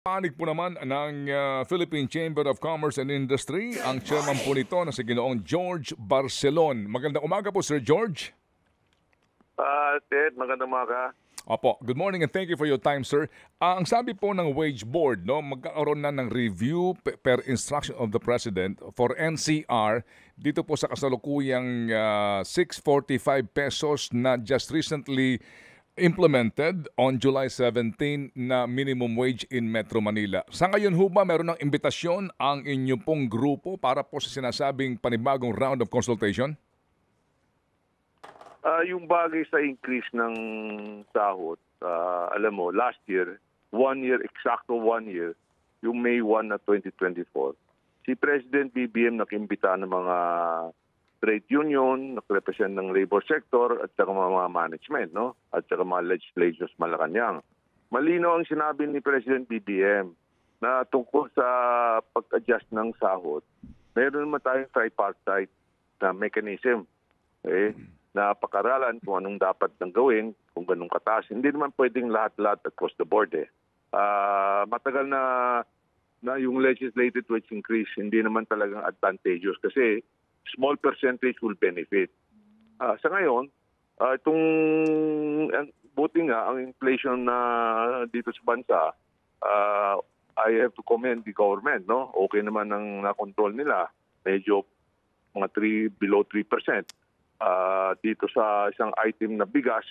Panig po naman ng Philippine Chamber of Commerce and Industry, ang chairman po nito na si Ginoong George Barcelon. Magandang umaga po, Sir George. Ted, magandang umaga. Opo, good morning and thank you for your time, sir. Ang sabi po ng Wage Board, no, magkakaroon na ng review per instruction of the President for NCR dito po sa kasalukuyang 645 pesos na just recently implemented on July 17 na minimum wage in Metro Manila. Sa ngayon ho ba meron ng imbitasyon ang inyo pong grupo para po sa sinasabing panibagong round of consultation? Yung bagay sa increase ng sahod, alam mo, last year, 1 year, exacto 1 year, yung May 1 na 2024, si President BBM nakimbita ng mga trade union, nagrepresent ng labor sector at saka mga management, no? At saka mga legislators Malacanang. Malinaw ang sinabi ni President BBM na tungkol sa pag-adjust ng sahod, meron naman tayong tripartite na mechanism. Na pakaralan kung anong dapat nang gawin, kung ganun kataas. Hindi naman pwedeng lahat-lahat across the board. Matagal na yung legislated wage increase, hindi naman talagang advantageous kasi small percentage will benefit. Sa ngayon, buti nga, ang inflation na dito sa bansa, I have to commend the government. No? Okay naman ang na-control nila. Medyo mga below 3%. Dito sa isang item na bigas,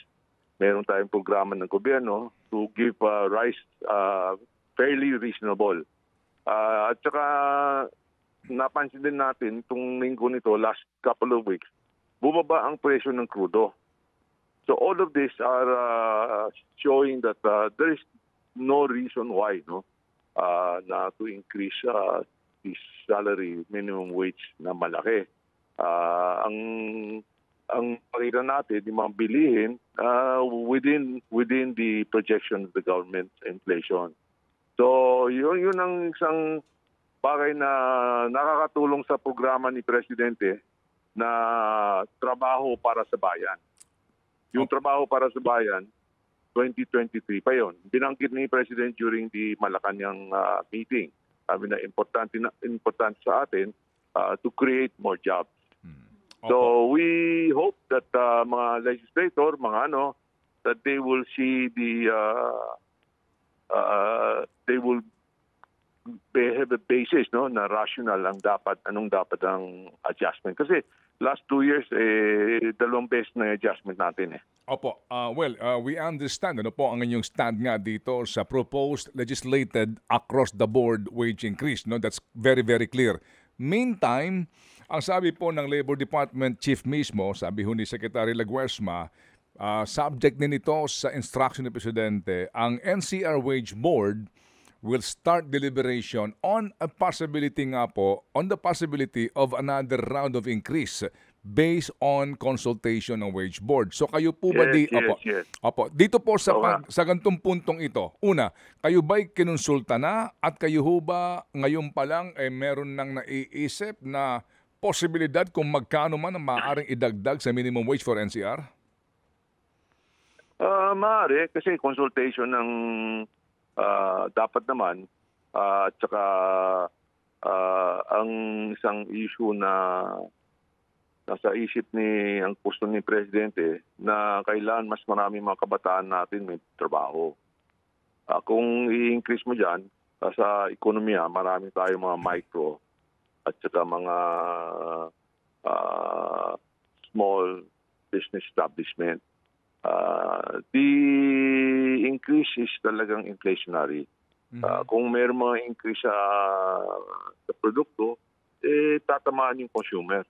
meron tayong programa ng gobyerno to give rice fairly reasonable. At saka napansin din natin itong linggo nito, last couple of weeks, bumaba ang presyo ng crudo. So all of these are showing that there is no reason why na to increase this salary minimum wage na malaki. Ang pakita natin, yung mga bilihin within the projection of the government inflation. So yun ang isang bagay na nakakatulong sa programa ni Presidente na trabaho para sa bayan. Yung trabaho para sa bayan, 2023 pa yon. Binanggit ni President during the Malacanang meeting. Sabi na importante sa atin to create more jobs. So we hope that mga legislator, that they will see they will have a basis na rational anong dapat ang adjustment. Kasi last 2 years, 2 beses na adjustment natin. Opo. We understand po ang inyong stand nga dito sa proposed legislated across the board wage increase. No? That's very, very clear. Meantime, ang sabi po ng Labor Department Chief mismo, sabi ho ni Secretary Laguersma, subject din ito sa instruction ni Presidente, ang NCR Wage Board will start deliberation on the possibility of another round of increase based on consultation ng Wage Board. So kayo po ba Yes. Opo, dito po sa gantong puntong ito. Una, kayo ba'y kinonsulta na at kayo ho ba ngayon pa lang meron nang naiisip na posibilidad kung magkano man ang maaaring idagdag sa minimum wage for NCR? Maaari kasi consultation ng dapat naman at saka ang isang issue na nasa isip ang puso ni Presidente na kailan mas marami mga kabataan natin may trabaho. Kung i-increase mo dyan, sa ekonomiya, marami tayong mga micro at saka mga small business establishment. The increase is talagang inflationary. Kung mayroong mga increase sa produkto, tatamaan yung consumer.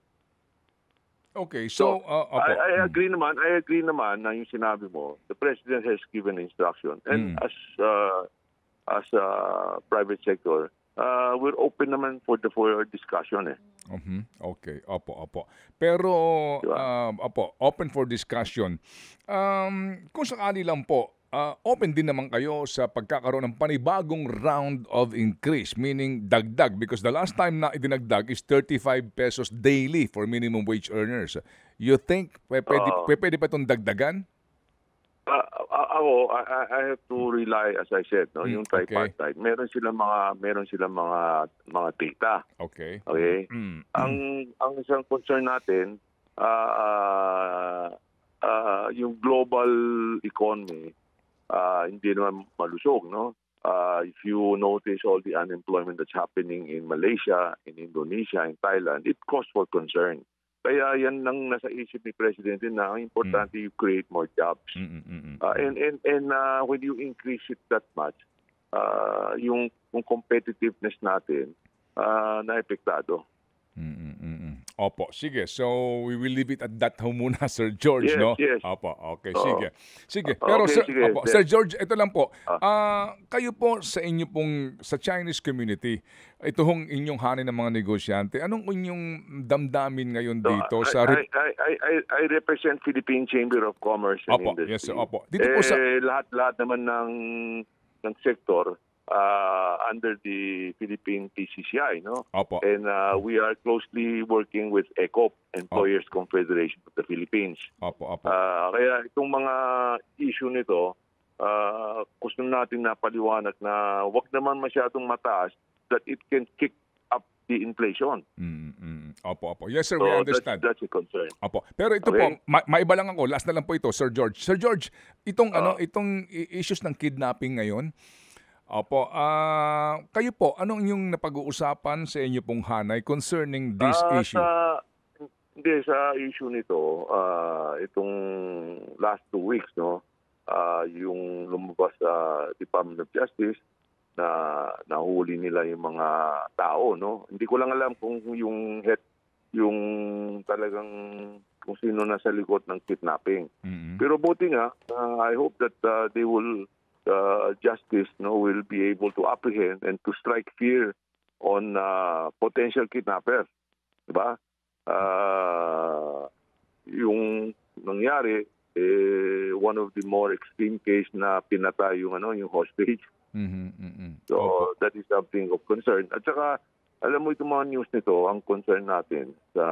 Okay, so I agree naman na yung sinabi mo, the President has given instruction. And as private sector, we're open naman for discussion. Okay, opo. Pero, open for discussion. Kung sakali lang po, open din naman kayo sa pagkakaroon ng panibagong round of increase, meaning dagdag, because the last time na idinagdag is 35 pesos daily for minimum wage earners. You think pwede pa itong dagdagan? I have to rely, as I said, no, yung okay. tripartite. Meron silang mga data. Okay. Okay? Ang isang concern natin, yung global economy, hindi naman malusog, no? If you notice all the unemployment that's happening in Malaysia, in Indonesia, in Thailand, it calls for concern. Kaya yan lang nasa isip ni Presidente na ang importante you create more jobs. And when you increase it that much, yung competitiveness natin naepektado. Opo, sige. So, we will leave it at that muna, Sir George, Yes, no? yes. Opo, okay, sige. Sige, pero Okay, Sir, sige. opo, Sir George, ito lang po. Kayo po sa inyo pong, sa Chinese community, ito hong inyong hanay ng mga negosyante, anong inyong damdamin ngayon dito sa... I represent Philippine Chamber of Commerce and Opo, Industry. yes, sir, opo. Dito po sa... Lahat naman ng sektor under the Philippine PCCI, no? Opo. And we are closely working with ECOP, Employers Confederation of the Philippines. Opo, opo. Kaya itong mga issue nito, gusto natin napaliwanag na wag naman masyadong mataas that it can kick up the inflation. Opo, opo. Yes, sir, we So understand. that's a concern. Opo. Pero ito Okay. po, maiba lang ako. Last na lang po ito, Sir George. Sir George, itong issues ng kidnapping ngayon, opo, kayo po, anong inyong napag-uusapan sa inyo pong hanay concerning this issue? Sa issue nito, itong last 2 weeks, no, yung lumabas sa Department of Justice na nahuli nila yung mga tao, no. Hindi ko lang alam kung yung talagang kung sino nasa likod ng kidnapping. Pero buti nga, I hope that they will justice will be able to apprehend and to strike fear on potential kidnappers, diba? Yung nangyari, one of the more extreme case na pinatay yung hostage. So that is something of concern. At saka alam mo itong mga news nito, ang concern natin sa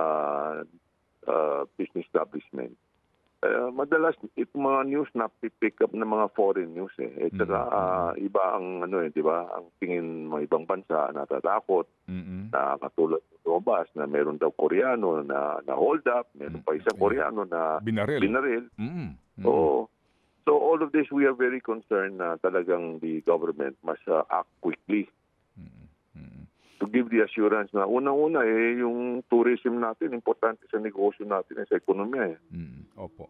business establishment. Madalas itong mga news na pick up ng mga foreign news eh. At saka iba ang di ba? Ang tingin mga ibang bansa natatakot na katulad ng Robas na meron daw Koreano na hold up, meron pa isang Koreano na binaril. So all of this we are very concerned na talagang the government must act quickly. To give the assurance na unang-una yung tourism natin, importante sa negosyo natin sa ekonomiya. Opo.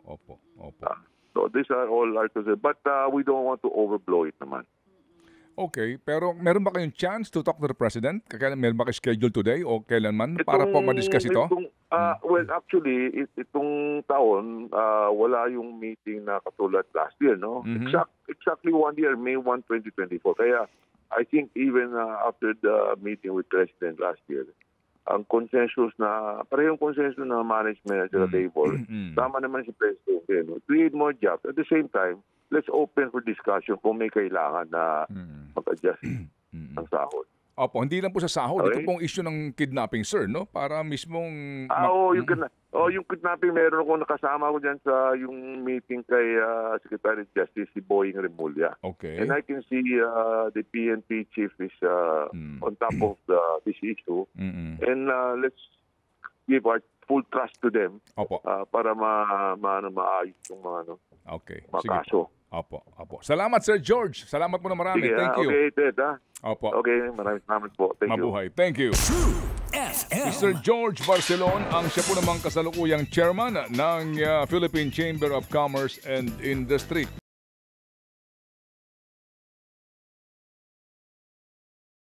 So these are all arguments, but we don't want to overblow it naman. Okay, pero meron ba kayong chance to talk to the President? Meron ba kayo schedule today o kailanman para po ma-discuss ito? Well, actually, itong taon, wala yung meeting na katulad last year, no? Exactly 1 year, May 1, 2024. Kaya I think even after the meeting with President last year, ang consensus na, parehong consensus na management at the table, tama naman si President, create more jobs. At the same time, let's open for discussion kung may kailangan na mag-adjust ng sahod. Opo, hindi lang po sa sahod. Okay. Ito pong issue ng kidnapping, sir, no? Para mismong... yung kidnapping, meron ako nakasama ko dyan sa yung meeting kay Secretary of Justice, si Boying Remulla. Okay. And I can see the PNP chief is on top of this issue. And let's give our full trust to them. Opo. Para maayos yung mga okay. mga kaso. Opo. Salamat, Sir George. Salamat po na marami. Sige, Thank you. Okay, Ted. Opo. Okay, maraming salamat po. Thank you. Mabuhay. Thank you. Si Sir George Barcelon, ang siya po namang kasalukuyang chairman ng Philippine Chamber of Commerce and Industry.